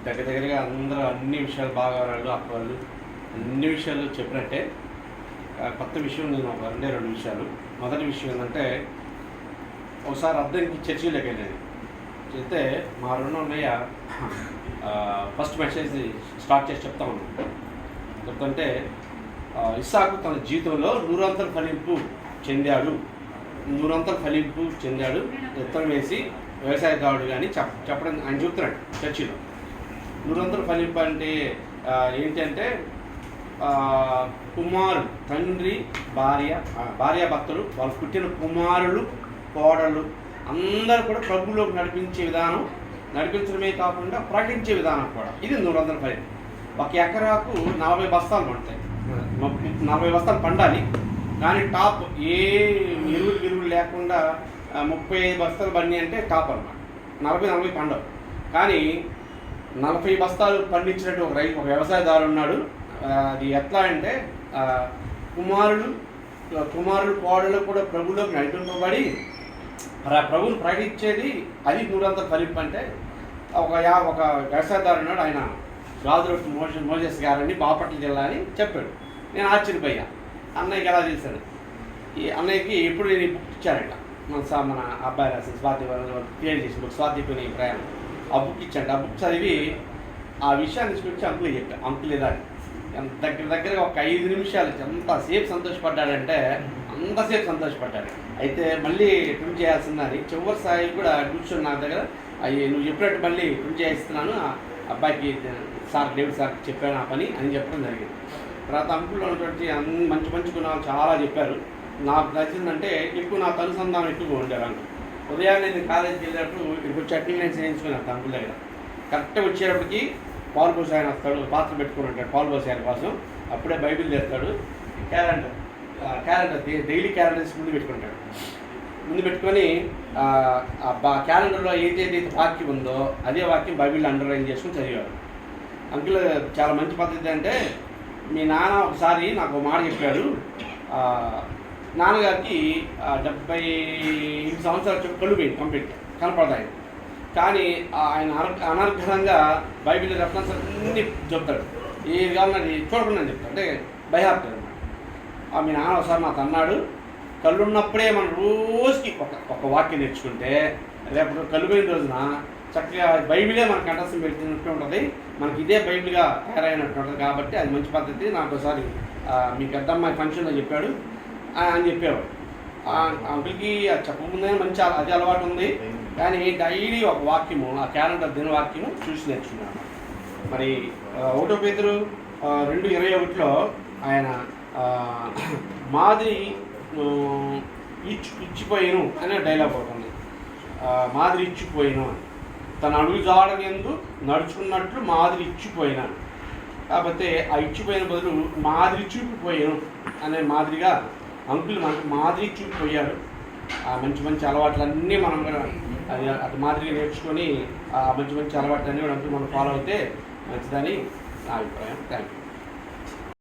దగ్గరగా అందరూ అన్ని విషయాలు బాగా వాళ్ళు అక్క వాళ్ళు అన్ని విషయాలు చెప్పినట్టే. కొత్త విషయం నేను ఒక రెండు విషయాలు. మొదటి విషయం ఏంటంటే, ఒకసారి అద్దెకి చర్చిలోకి వెళ్ళాను. చెప్తే మా రెండు అన్నయ్య ఫస్ట్ మెసేజ్ స్టార్ట్ చేసి చెప్తా ఉన్నాను. చెప్తుంటే ఇస్సాకు తన జీవితంలో నూరంతల ఫలింపు చెందాడు, విత్తనం వేసి వ్యవసాయదారుడు కానీ చెప్పడం ఆయన చెప్తున్నాడు చర్చిలో. నూరంతల ఫలింపు అంటే ఏంటంటే కుమారుడు, తండ్రి, భార్యాభర్తలు, వాళ్ళు పుట్టిన కుమారులు, కోడలు అందరూ కూడా ప్రభువులోకి నడిపించడమే కాకుండా ప్రకటించే విధానం కూడా. ఇది 100 ఫలింపు. ఒక ఎకరాకు 40 బస్తాలు పండుతాయి, 40 బస్తాలు పండాలి. కానీ టాప్ ఏ ఎరువులు లేకుండా 35 బస్తాలు పండి అంటే టాప్ అన్నమాట. 40 పండవు. కానీ 40 బస్తాలు పండించినట్టు ఒక వ్యవసాయదారు ఉన్నాడు. అది ఎట్లా అంటే కుమారులు కోడలు కూడా ప్రభువులోకి నడిపింపబడి ప్రభువును ప్రకటించేది. అది 100 ఫలింపు. అంటే ఒక వ్యవసాయదారు ఉన్నాడు, ఆయన రాజురోడ్డు మోజెస్ గారని, బాపట్ల జిల్లా అని చెప్పాడు. నేను ఆశ్చర్యపోయా, అన్నయ్యకి ఎలా చేశాను. ఈ అన్నయ్యకి ఎప్పుడు నేను ఈ బుక్ ఇచ్చానంట. మన అబ్బాయి రాసిన స్వాతి క్లియర్ చేసిన బుక్, స్వాతికుని ప్రయాణం, ఆ బుక్ ఇచ్చాడు. ఆ బుక్ చదివి ఆ విషయాన్ని తీసుకొచ్చి అంకులు చెప్పాను. అంకులు ఇలా దగ్గరగా ఒక 5 నిమిషాలు ఎంతసేపు సంతోషపడ్డాడంటే అంతసేపు సంతోషపడ్డాడు. అయితే మళ్ళీ ట్రిమ్ చేయాల్సిందని చివరి స్థాయి కూడా కూర్చొని నా దగ్గర నువ్వు చెప్పినట్టు మళ్ళీ ట్రిమ్ చేయిస్తున్నాను, అబ్బాయికి సార్ డేవిడ్ సార్ చెప్పాను ఆ పని అని చెప్పడం జరిగింది. తర్వాత అంకుల్లో ఉన్నటువంటి మంచి గుణాలు చాలా చెప్పారు. నాకు నచ్చిందంటే ఎక్కువ నాకు అనుసంధానం ఎక్కువగా ఉండేవారు అంకుల్. ఉదయాన్నే నేను కాలేజీకి వెళ్ళినప్పుడు ఇప్పుడు చట్నీ నేను చేయించుకున్నాను అంకుల్ దగ్గర. కరెక్ట్గా వచ్చేటప్పటికి పాలు పోసి ఆయన వస్తాడు, పాత్ర పెట్టుకుని ఉంటాడు పాలు పోసి ఆయన కోసం. అప్పుడే బైబిల్ చేస్తాడు, క్యాలెండర్ డైలీ క్యాలెండర్స్ ముందు పెట్టుకొని క్యాలెండర్లో ఏదైతే వాక్యం ఉందో అదే వాక్యం బైబిల్ అండర్లైన్ చేసుకుని చదివాడు. అంకుల్ చాలా మంచి పద్ధతి. అంటే మీ నాన్న ఒకసారి నాకు ఒక మాట చెప్పాడు. నాన్నగారికి 75 సంవత్సరాలు కళ్ళు పోయింది, కంప్లీట్ కనపడతాయి. కానీ ఆయన అనర్ఘంగా బైబిల్ రెఫరెన్స్ అన్నీ చెప్తాడు. ఏది కావాలని చూడకుండా చెప్తాడు, అంటే బైహార్ట్ అనమాట. మీ నాన్న ఒకసారి నాకు అన్నాడు, కళ్ళున్నప్పుడే మనం రోజుకి ఒక వాక్యం నేర్చుకుంటే రేపు కళ్ళు పోయిన రోజున చక్కగా బైబిలే మనకు కంఠస్థం పెట్టినట్టు ఉంటుంది, మనకి ఇదే బైబిల్గా తయారైనట్టు ఉంటుంది. కాబట్టి అది మంచి పద్ధతి. నాకు ఒకసారి మీ పెద్దమ్మాయి ఫంక్షన్లో చెప్పాడు అని చెప్పేవాడు. అంకుల్కి అది చెప్పకుండానే మంచి అది అలవాటు ఉంది. కానీ డైలీ ఒక వాక్యము, ఆ క్యాలెండర్ దినవాక్యము చూసి నేర్చుకున్నాను. మరి 1 పేతురు 2:21లో ఆయన మాదిరి ఇచ్చిపోయాను అనే డైలాగ్ అవుతుంది. మాదిరి ఇచ్చిపోయాను, తన అడుగు జాడనందు నడుచుకున్నట్లు మాదిరి ఇచ్చిపోయినాను. కాకపోతే ఆ ఇచ్చిపోయిన బదులు మాదిరి చూపిపోయాను అనే మాదిరిగా అంకుల్ మనకు మాదిరి చూపిపోయారు. ఆ మంచి అలవాట్లన్నీ మనం అది అటు మాదిరిగా నేర్చుకొని ఆ మంచి అలవాట్లన్నీ కూడా అంకుల్ మనం ఫాలో అయితే మంచిదని నా అభిప్రాయం. Thank you.